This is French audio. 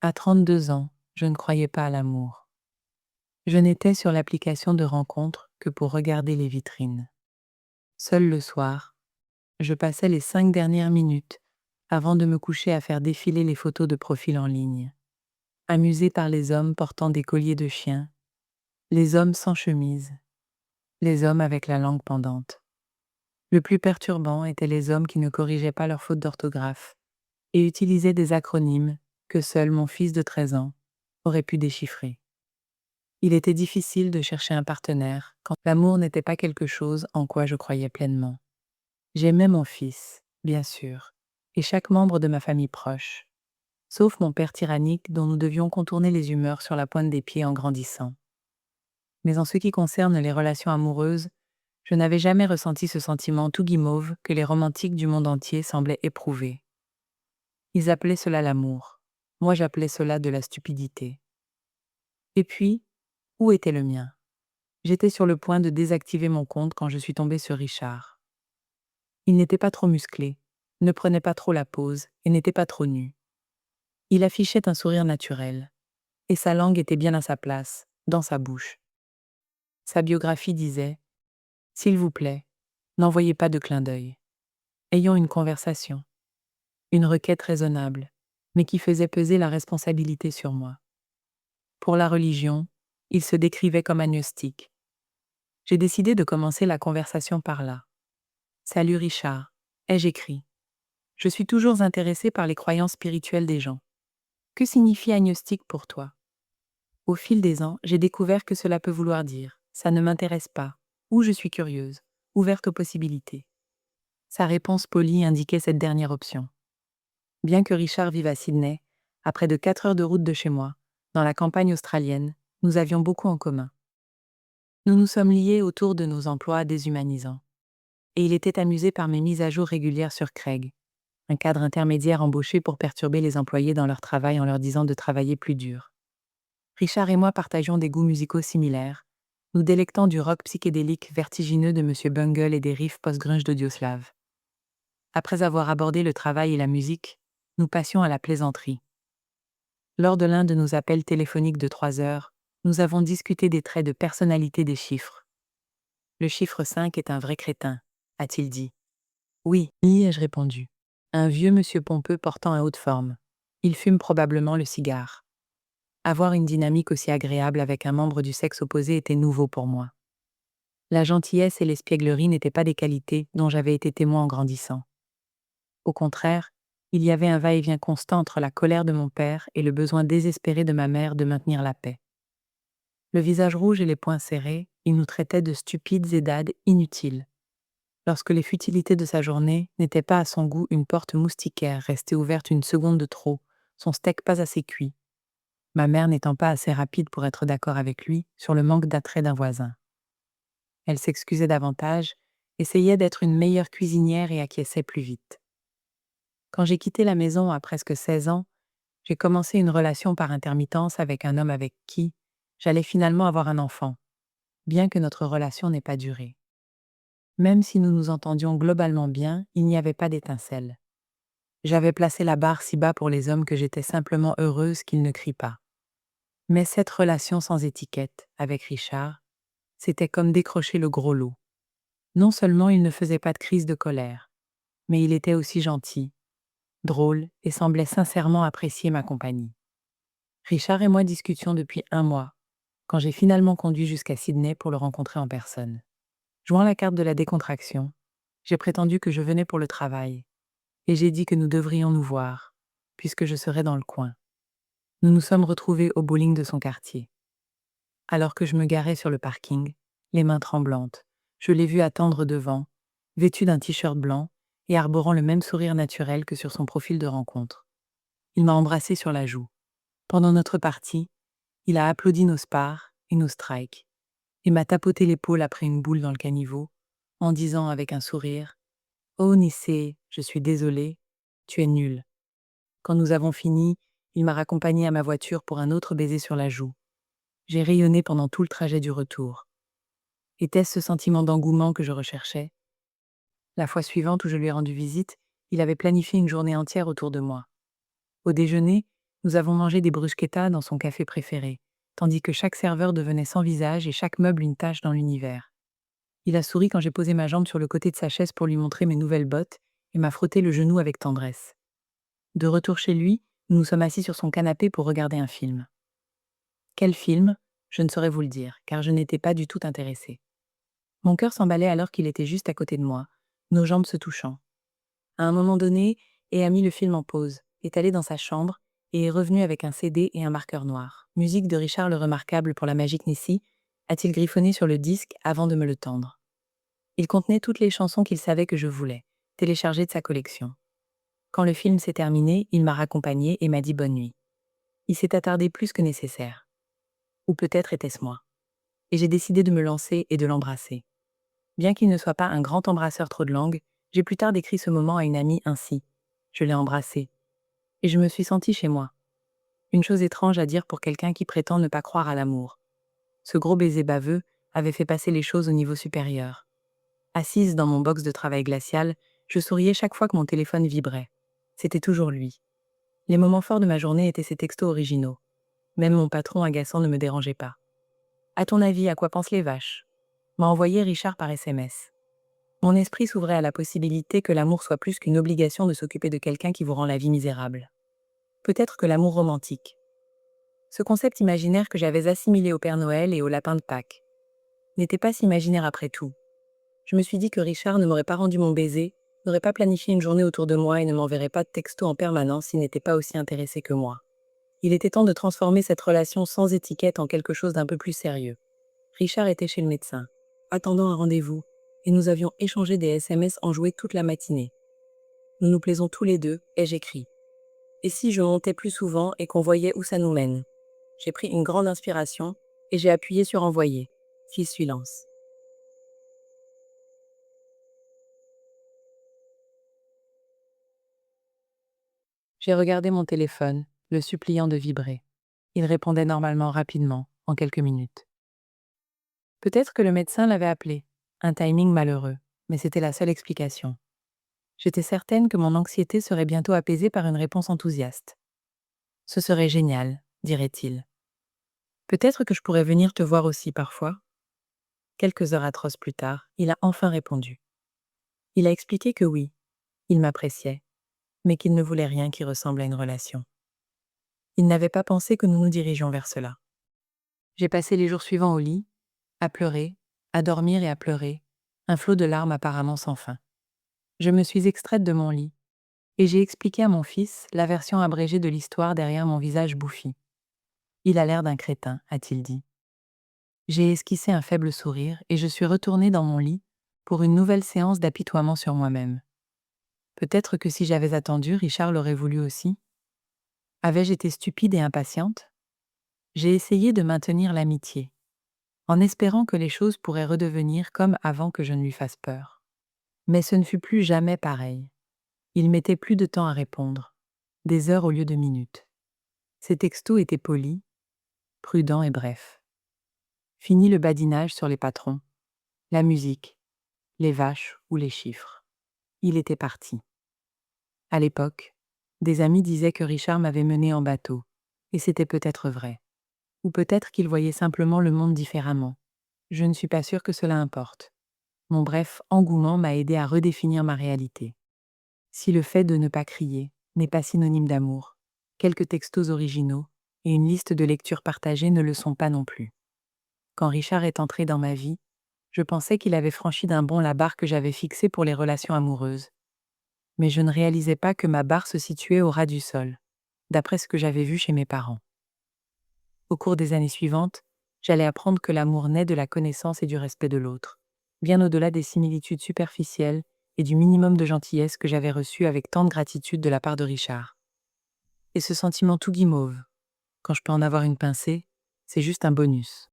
À 32 ans, je ne croyais pas à l'amour. Je n'étais sur l'application de rencontre que pour regarder les vitrines. Seul le soir, je passais les 5 dernières minutes avant de me coucher à faire défiler les photos de profil en ligne. Amusé par les hommes portant des colliers de chien, les hommes sans chemise, les hommes avec la langue pendante. Le plus perturbant étaient les hommes qui ne corrigeaient pas leurs fautes d'orthographe et utilisaient des acronymes que seul mon fils de 13 ans aurait pu déchiffrer. Il était difficile de chercher un partenaire quand l'amour n'était pas quelque chose en quoi je croyais pleinement. J'aimais mon fils, bien sûr, et chaque membre de ma famille proche, sauf mon père tyrannique dont nous devions contourner les humeurs sur la pointe des pieds en grandissant. Mais en ce qui concerne les relations amoureuses, je n'avais jamais ressenti ce sentiment tout guimauve que les romantiques du monde entier semblaient éprouver. Ils appelaient cela l'amour. Moi, j'appelais cela de la stupidité. Et puis, où était le mien? J'étais sur le point de désactiver mon compte quand je suis tombée sur Richard. Il n'était pas trop musclé, ne prenait pas trop la pose et n'était pas trop nu. Il affichait un sourire naturel, et sa langue était bien à sa place, dans sa bouche. Sa biographie disait « S'il vous plaît, n'envoyez pas de clin d'œil. Ayons une conversation. » Une requête raisonnable, mais qui faisait peser la responsabilité sur moi. Pour la religion, il se décrivait comme agnostique. J'ai décidé de commencer la conversation par là. « Salut Richard, ai-je écrit. Je suis toujours intéressé par les croyances spirituelles des gens. Que signifie agnostique pour toi? Au fil des ans, j'ai découvert que cela peut vouloir dire « ça ne m'intéresse pas » ou « je suis curieuse », ouverte aux possibilités. Sa réponse polie indiquait cette dernière option. Bien que Richard vive à Sydney, à près de 4 heures de route de chez moi, dans la campagne australienne, nous avions beaucoup en commun. Nous nous sommes liés autour de nos emplois déshumanisants. Et il était amusé par mes mises à jour régulières sur Craig, un cadre intermédiaire embauché pour perturber les employés dans leur travail en leur disant de travailler plus dur. Richard et moi partagions des goûts musicaux similaires, nous délectant du rock psychédélique vertigineux de M. Bungle et des riffs post-grunge d'Audioslave. Après avoir abordé le travail et la musique, nous passions à la plaisanterie. Lors de l'un de nos appels téléphoniques de 3 heures, nous avons discuté des traits de personnalité des chiffres. Le chiffre 5 est un vrai crétin, a-t-il dit. Oui, ai-je répondu. Un vieux monsieur pompeux portant un haut de forme. Il fume probablement le cigare. Avoir une dynamique aussi agréable avec un membre du sexe opposé était nouveau pour moi. La gentillesse et l'espièglerie n'étaient pas des qualités dont j'avais été témoin en grandissant. Au contraire, il y avait un va-et-vient constant entre la colère de mon père et le besoin désespéré de ma mère de maintenir la paix. Le visage rouge et les poings serrés, il nous traitait de stupides et d'ades inutiles. Lorsque les futilités de sa journée n'étaient pas à son goût une porte moustiquaire restée ouverte une seconde de trop, son steak pas assez cuit, ma mère n'étant pas assez rapide pour être d'accord avec lui sur le manque d'attrait d'un voisin. Elle s'excusait davantage, essayait d'être une meilleure cuisinière et acquiesçait plus vite. Quand j'ai quitté la maison à presque 16 ans, j'ai commencé une relation par intermittence avec un homme avec qui j'allais finalement avoir un enfant, bien que notre relation n'ait pas duré. Même si nous nous entendions globalement bien, il n'y avait pas d'étincelle. J'avais placé la barre si bas pour les hommes que j'étais simplement heureuse qu'ils ne crient pas. Mais cette relation sans étiquette, avec Richard, c'était comme décrocher le gros lot. Non seulement il ne faisait pas de crise de colère, mais il était aussi gentil, drôle et semblait sincèrement apprécier ma compagnie. Richard et moi discutions depuis 1 mois, quand j'ai finalement conduit jusqu'à Sydney pour le rencontrer en personne. Jouant la carte de la décontraction, j'ai prétendu que je venais pour le travail, et j'ai dit que nous devrions nous voir, puisque je serais dans le coin. Nous nous sommes retrouvés au bowling de son quartier. Alors que je me garais sur le parking, les mains tremblantes, je l'ai vu attendre devant, vêtu d'un t-shirt blanc et arborant le même sourire naturel que sur son profil de rencontre. Il m'a embrassé sur la joue. Pendant notre partie, il a applaudi nos spars et nos strikes, et m'a tapoté l'épaule après une boule dans le caniveau, en disant avec un sourire « Oh Nissé, je suis désolé, tu es nul. » Quand nous avons fini, il m'a raccompagné à ma voiture pour un autre baiser sur la joue. J'ai rayonné pendant tout le trajet du retour. Était-ce ce sentiment d'engouement que je recherchais? La fois suivante où je lui ai rendu visite, il avait planifié une journée entière autour de moi. Au déjeuner, Nous avons mangé des bruschettas dans son café préféré, tandis que chaque serveur devenait sans visage et chaque meuble une tache dans l'univers. Il a souri quand j'ai posé ma jambe sur le côté de sa chaise pour lui montrer mes nouvelles bottes et m'a frotté le genou avec tendresse. De retour chez lui, nous nous sommes assis sur son canapé pour regarder un film. Quel film? Je ne saurais vous le dire, car je n'étais pas du tout intéressée. Mon cœur s'emballait alors qu'il était juste à côté de moi, nos jambes se touchant. À un moment donné, et a mis le film en pause, est allé dans sa chambre et est revenu avec un CD et un marqueur noir. Musique de Richard le Remarquable pour la Magique Nessie, a-t-il griffonné sur le disque avant de me le tendre. Il contenait toutes les chansons qu'il savait que je voulais, téléchargées de sa collection. Quand le film s'est terminé, il m'a raccompagnée et m'a dit bonne nuit. Il s'est attardé plus que nécessaire. Ou peut-être était-ce moi. Et j'ai décidé de me lancer et de l'embrasser. Bien qu'il ne soit pas un grand embrasseur trop de langue, j'ai plus tard décrit ce moment à une amie ainsi. Je l'ai embrassé. Et je me suis sentie chez moi. Une chose étrange à dire pour quelqu'un qui prétend ne pas croire à l'amour. Ce gros baiser baveux avait fait passer les choses au niveau supérieur. Assise dans mon box de travail glacial, je souriais chaque fois que mon téléphone vibrait. C'était toujours lui. Les moments forts de ma journée étaient ses textos originaux. Même mon patron agaçant ne me dérangeait pas. À ton avis, à quoi pensent les vaches? M'a envoyé Richard par SMS. Mon esprit s'ouvrait à la possibilité que l'amour soit plus qu'une obligation de s'occuper de quelqu'un qui vous rend la vie misérable. Peut-être que l'amour romantique. Ce concept imaginaire que j'avais assimilé au Père Noël et au lapin de Pâques n'était pas si imaginaire après tout. Je me suis dit que Richard ne m'aurait pas rendu mon baiser, n'aurait pas planifié une journée autour de moi et ne m'enverrait pas de texto en permanence s'il n'était pas aussi intéressé que moi. Il était temps de transformer cette relation sans étiquette en quelque chose d'un peu plus sérieux. Richard était chez le médecin, attendant un rendez-vous, et nous avions échangé des SMS enjoués toute la matinée. Nous nous plaisons tous les deux, ai-je écrit. Et si je montais plus souvent et qu'on voyait où ça nous mène? J'ai pris une grande inspiration et j'ai appuyé sur envoyer. Fit silence. J'ai regardé mon téléphone, le suppliant de vibrer. Il répondait normalement rapidement, en quelques minutes. Peut-être que le médecin l'avait appelé. Un timing malheureux, mais c'était la seule explication. J'étais certaine que mon anxiété serait bientôt apaisée par une réponse enthousiaste. Ce serait génial, dirait-il. Peut-être que je pourrais venir te voir aussi parfois. Quelques heures atroces plus tard, il a enfin répondu. Il a expliqué que oui, il m'appréciait, mais qu'il ne voulait rien qui ressemble à une relation. Il n'avait pas pensé que nous nous dirigions vers cela. J'ai passé les jours suivants au lit, à pleurer, à dormir et à pleurer, un flot de larmes apparemment sans fin. Je me suis extraite de mon lit, et j'ai expliqué à mon fils la version abrégée de l'histoire derrière mon visage bouffi. Il a l'air d'un crétin, a-t-il dit. J'ai esquissé un faible sourire et je suis retournée dans mon lit pour une nouvelle séance d'apitoiement sur moi-même. Peut-être que si j'avais attendu, Richard l'aurait voulu aussi. Avais-je été stupide et impatiente? J'ai essayé de maintenir l'amitié, en espérant que les choses pourraient redevenir comme avant que je ne lui fasse peur. Mais ce ne fut plus jamais pareil. Il mettait plus de temps à répondre, des heures au lieu de minutes. Ses textos étaient polis, prudents et brefs. Fini le badinage sur les patrons, la musique, les vaches ou les chiffres. Il était parti. À l'époque, des amis disaient que Richard m'avait mené en bateau, et c'était peut-être vrai. Ou peut-être qu'il voyait simplement le monde différemment. Je ne suis pas sûre que cela importe. Mon bref engouement m'a aidé à redéfinir ma réalité. Si le fait de ne pas crier n'est pas synonyme d'amour, quelques textos originaux et une liste de lectures partagées ne le sont pas non plus. Quand Richard est entré dans ma vie, je pensais qu'il avait franchi d'un bond la barre que j'avais fixée pour les relations amoureuses. Mais je ne réalisais pas que ma barre se situait au ras du sol, d'après ce que j'avais vu chez mes parents. Au cours des années suivantes, j'allais apprendre que l'amour naît de la connaissance et du respect de l'autre, bien au-delà des similitudes superficielles et du minimum de gentillesse que j'avais reçu avec tant de gratitude de la part de Richard. Et ce sentiment tout guimauve, quand je peux en avoir une pincée, c'est juste un bonus.